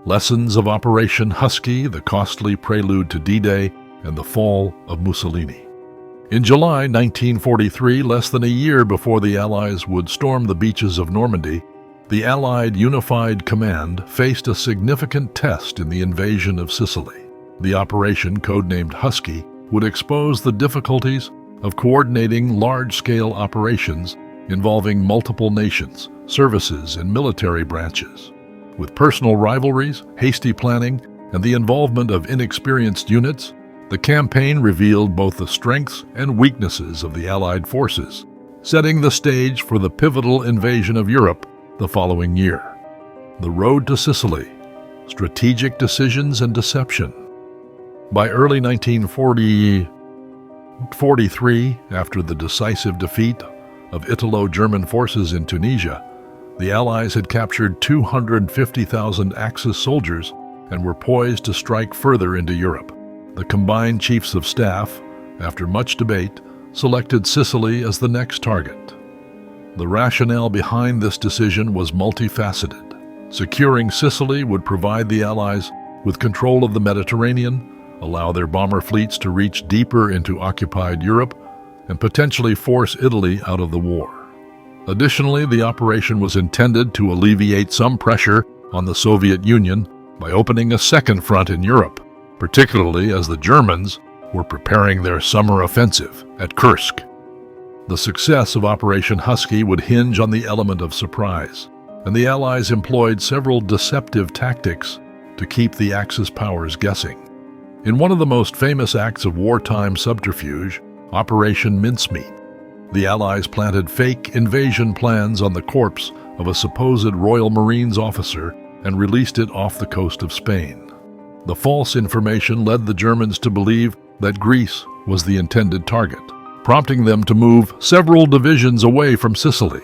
Lessons of Operation Husky, the costly prelude to D-Day, and the fall of Mussolini. In July 1943, less than a year before the Allies would storm the beaches of Normandy, the Allied Unified Command faced a significant test in the invasion of Sicily. The operation, codenamed Husky, would expose the difficulties of coordinating large-scale operations involving multiple nations, services, and military branches. With personal rivalries, hasty planning, and the involvement of inexperienced units, the campaign revealed both the strengths and weaknesses of the Allied forces, setting the stage for the pivotal invasion of Europe the following year. The road to Sicily, strategic decisions and deception. By early 1943, after the decisive defeat of Italo-German forces in Tunisia, the Allies had captured 250,000 Axis soldiers and were poised to strike further into Europe. The combined chiefs of staff, after much debate, selected Sicily as the next target. The rationale behind this decision was multifaceted. Securing Sicily would provide the Allies with control of the Mediterranean, allow their bomber fleets to reach deeper into occupied Europe, and potentially force Italy out of the war. Additionally, the operation was intended to alleviate some pressure on the Soviet Union by opening a second front in Europe, particularly as the Germans were preparing their summer offensive at Kursk. The success of Operation Husky would hinge on the element of surprise, and the Allies employed several deceptive tactics to keep the Axis powers guessing. In one of the most famous acts of wartime subterfuge, Operation Mincemeat, the Allies planted fake invasion plans on the corpse of a supposed Royal Marines officer and released it off the coast of Spain. The false information led the Germans to believe that Greece was the intended target, prompting them to move several divisions away from Sicily.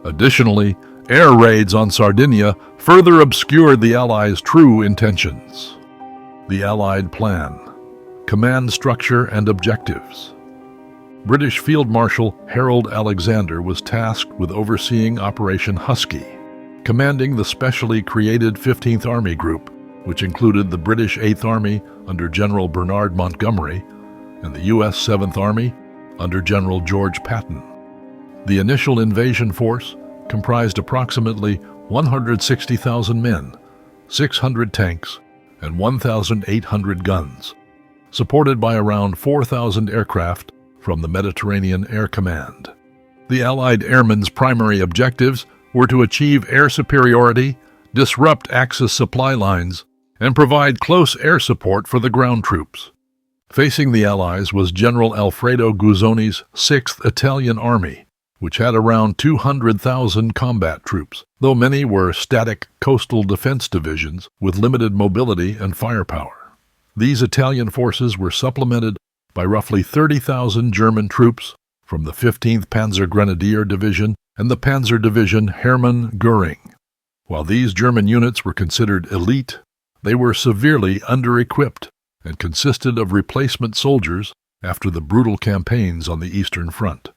Additionally, air raids on Sardinia further obscured the Allies' true intentions. The Allied Plan, Command Structure and Objectives. British Field Marshal Harold Alexander was tasked with overseeing Operation Husky, commanding the specially created 15th Army Group, which included the British 8th Army under General Bernard Montgomery and the U.S. 7th Army under General George Patton. The initial invasion force comprised approximately 160,000 men, 600 tanks, and 1,800 guns, supported by around 4,000 aircraft from the Mediterranean Air Command. The Allied airmen's primary objectives were to achieve air superiority, disrupt Axis supply lines, and provide close air support for the ground troops. Facing the Allies was General Alfredo Guzzoni's 6th Italian Army, which had around 200,000 combat troops, though many were static coastal defense divisions with limited mobility and firepower. These Italian forces were supplemented by roughly 30,000 German troops from the 15th Panzer Grenadier Division and the Panzer Division Hermann Göring. While these German units were considered elite, they were severely under-equipped and consisted of replacement soldiers after the brutal campaigns on the Eastern Front.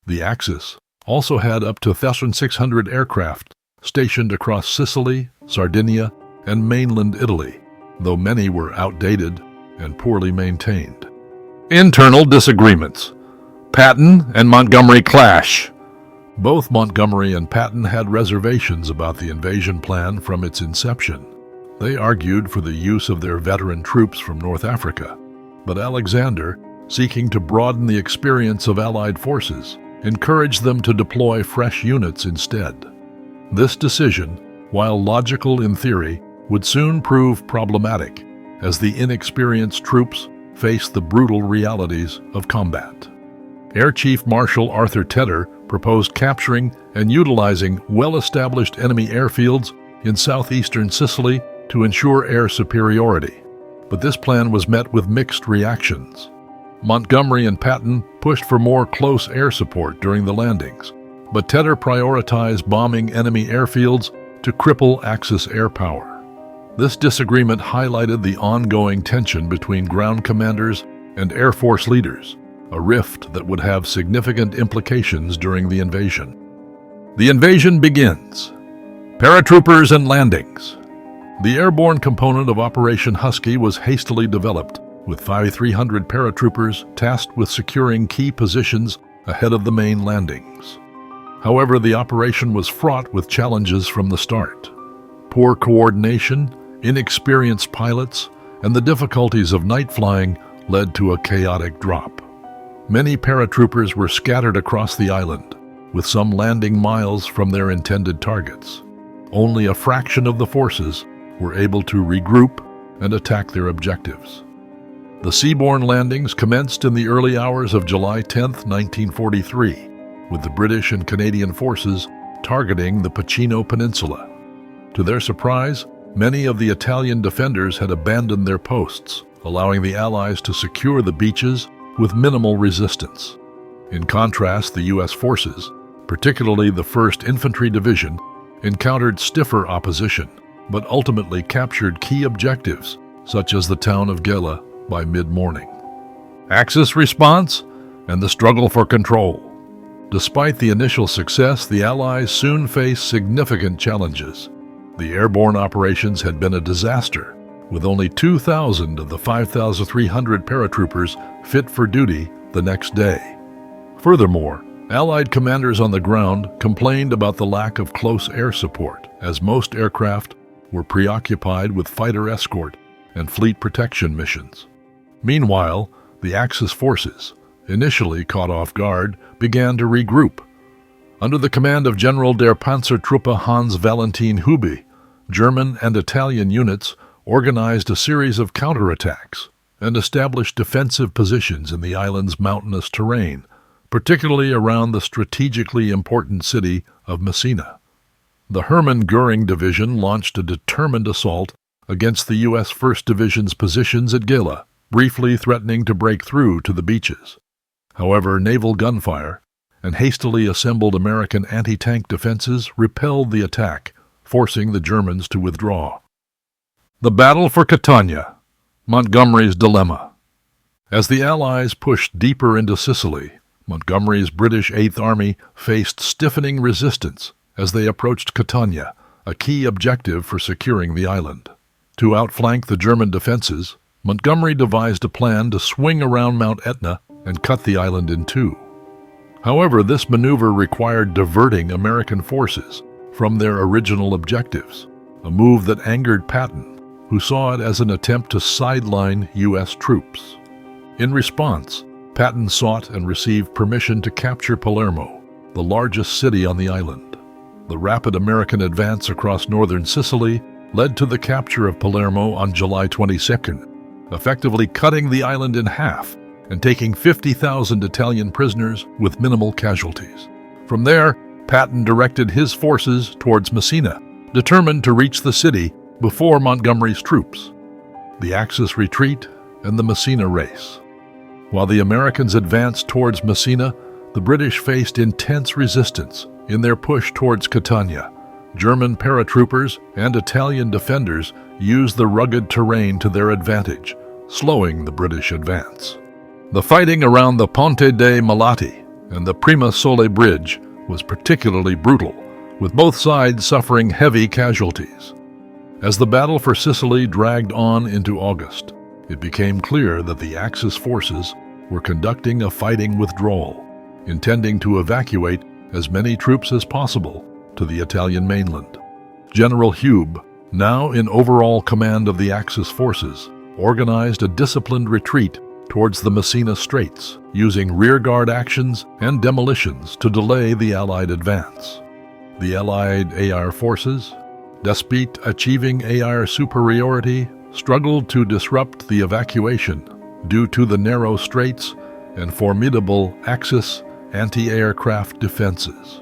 The Axis also had up to 1,600 aircraft stationed across Sicily, Sardinia, and mainland Italy, though many were outdated and poorly maintained. Internal disagreements. Patton and Montgomery clash. Both Montgomery and Patton had reservations about the invasion plan from its inception. They argued for the use of their veteran troops from North Africa, but Alexander, seeking to broaden the experience of Allied forces, encouraged them to deploy fresh units instead. This decision, while logical in theory, would soon prove problematic as the inexperienced troops faced the brutal realities of combat. Air Chief Marshal Arthur Tedder proposed capturing and utilizing well-established enemy airfields in southeastern Sicily to ensure air superiority, but this plan was met with mixed reactions. Montgomery and Patton pushed for more close air support during the landings, but Tedder prioritized bombing enemy airfields to cripple Axis air power. This disagreement highlighted the ongoing tension between ground commanders and Air Force leaders, a rift that would have significant implications during the invasion. The invasion begins. Paratroopers and landings. The airborne component of Operation Husky was hastily developed, with 300 paratroopers tasked with securing key positions ahead of the main landings. However, the operation was fraught with challenges from the start. Poor coordination, inexperienced pilots, and the difficulties of night flying led to a chaotic drop. Many paratroopers were scattered across the island, with some landing miles from their intended targets. Only a fraction of the forces were able to regroup and attack their objectives. The seaborne landings commenced in the early hours of July 10, 1943, with the British and Canadian forces targeting the Piceno Peninsula. To their surprise, many of the Italian defenders had abandoned their posts, allowing the Allies to secure the beaches with minimal resistance. In contrast, the U.S. forces, particularly the 1st Infantry Division, encountered stiffer opposition, but ultimately captured key objectives, such as the town of Gela, by mid-morning. Axis response and the struggle for control. Despite the initial success, the Allies soon faced significant challenges. The airborne operations had been a disaster, with only 2,000 of the 5,300 paratroopers fit for duty the next day. Furthermore, Allied commanders on the ground complained about the lack of close air support, as most aircraft were preoccupied with fighter escort and fleet protection missions. Meanwhile, the Axis forces, initially caught off guard, began to regroup. Under the command of General der Panzertruppe Hans Valentin Hübe, German and Italian units organized a series of counterattacks and established defensive positions in the island's mountainous terrain, particularly around the strategically important city of Messina. The Hermann Göring Division launched a determined assault against the U.S. 1st Division's positions at Gela, briefly threatening to break through to the beaches. However, naval gunfire and hastily assembled American anti-tank defenses repelled the attack, forcing the Germans to withdraw. The battle for Catania, Montgomery's dilemma. As the Allies pushed deeper into Sicily, Montgomery's British Eighth Army faced stiffening resistance as they approached Catania, a key objective for securing the island. To outflank the German defenses, Montgomery devised a plan to swing around Mount Etna and cut the island in two. However, this maneuver required diverting American forces from their original objectives, a move that angered Patton, who saw it as an attempt to sideline U.S. troops. In response, Patton sought and received permission to capture Palermo, the largest city on the island. The rapid American advance across northern Sicily led to the capture of Palermo on July 22nd, effectively cutting the island in half and taking 50,000 Italian prisoners with minimal casualties. From there, Patton directed his forces towards Messina, determined to reach the city before Montgomery's troops. The Axis retreat and the Messina race. While the Americans advanced towards Messina, the British faced intense resistance in their push towards Catania. German paratroopers and Italian defenders used the rugged terrain to their advantage, slowing the British advance. The fighting around the Ponte dei Malati and the Prima Sole Bridge was particularly brutal, with both sides suffering heavy casualties. As the battle for Sicily dragged on into August, it became clear that the Axis forces were conducting a fighting withdrawal, intending to evacuate as many troops as possible to the Italian mainland. General Hübe, now in overall command of the Axis forces, organized a disciplined retreat towards the Messina Straits, using rearguard actions and demolitions to delay the Allied advance. The Allied air forces, despite achieving air superiority, struggled to disrupt the evacuation due to the narrow straits and formidable Axis anti-aircraft defenses.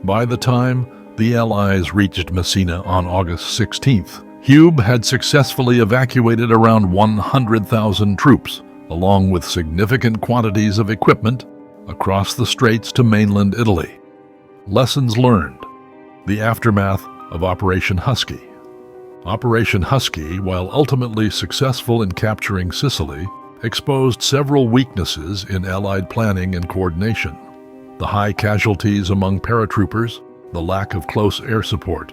By the time the Allies reached Messina on August 16th, Hübe had successfully evacuated around 100,000 troops, along with significant quantities of equipment, across the straits to mainland Italy. Lessons learned. The aftermath of Operation Husky. Operation Husky, while ultimately successful in capturing Sicily, exposed several weaknesses in Allied planning and coordination. The high casualties among paratroopers, the lack of close air support,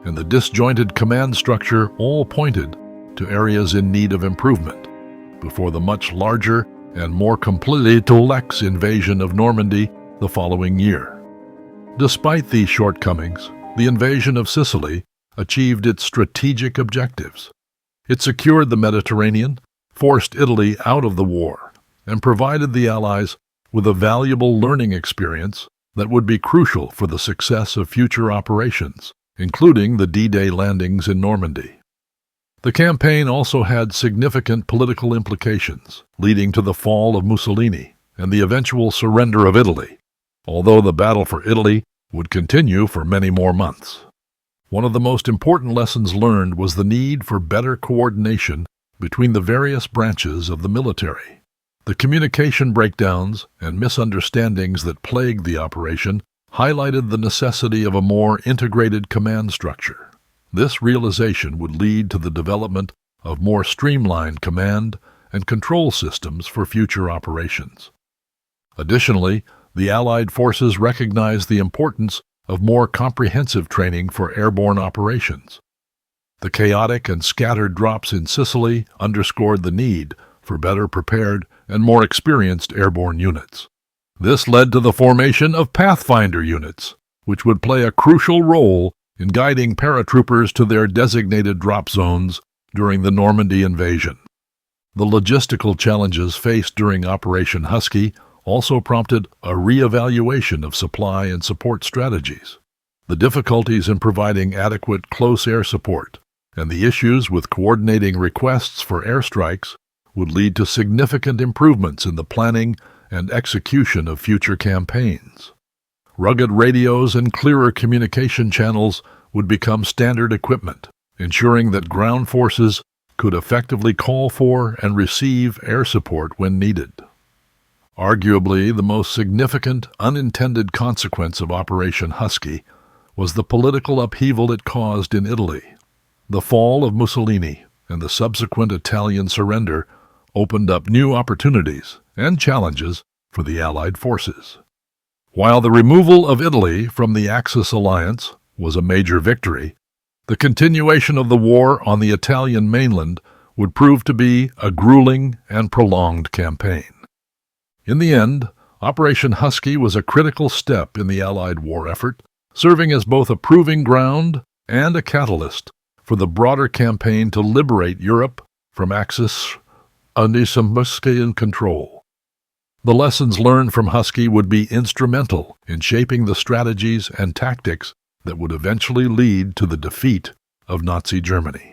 and the disjointed command structure all pointed to areas in need of improvement before the much larger and more complex invasion of Normandy the following year. Despite these shortcomings, the invasion of Sicily achieved its strategic objectives. It secured the Mediterranean, forced Italy out of the war, and provided the Allies with a valuable learning experience that would be crucial for the success of future operations, including the D-Day landings in Normandy. The campaign also had significant political implications, leading to the fall of Mussolini and the eventual surrender of Italy, although the battle for Italy would continue for many more months. One of the most important lessons learned was the need for better coordination between the various branches of the military. The communication breakdowns and misunderstandings that plagued the operation highlighted the necessity of a more integrated command structure. This realization would lead to the development of more streamlined command and control systems for future operations. Additionally, the Allied forces recognized the importance of more comprehensive training for airborne operations. The chaotic and scattered drops in Sicily underscored the need for better prepared and more experienced airborne units. This led to the formation of Pathfinder units, which would play a crucial role in guiding paratroopers to their designated drop zones during the Normandy invasion. The logistical challenges faced during Operation Husky also prompted a re-evaluation of supply and support strategies. The difficulties in providing adequate close air support and the issues with coordinating requests for airstrikes would lead to significant improvements in the planning and execution of future campaigns. Rugged radios and clearer communication channels would become standard equipment, ensuring that ground forces could effectively call for and receive air support when needed. Arguably, the most significant unintended consequence of Operation Husky was the political upheaval it caused in Italy. The fall of Mussolini and the subsequent Italian surrender opened up new opportunities and challenges for the Allied forces. While the removal of Italy from the Axis alliance was a major victory, the continuation of the war on the Italian mainland would prove to be a grueling and prolonged campaign. In the end, Operation Husky was a critical step in the Allied war effort, serving as both a proving ground and a catalyst for the broader campaign to liberate Europe from Axis Mussolinian control. The lessons learned from Husky would be instrumental in shaping the strategies and tactics that would eventually lead to the defeat of Nazi Germany.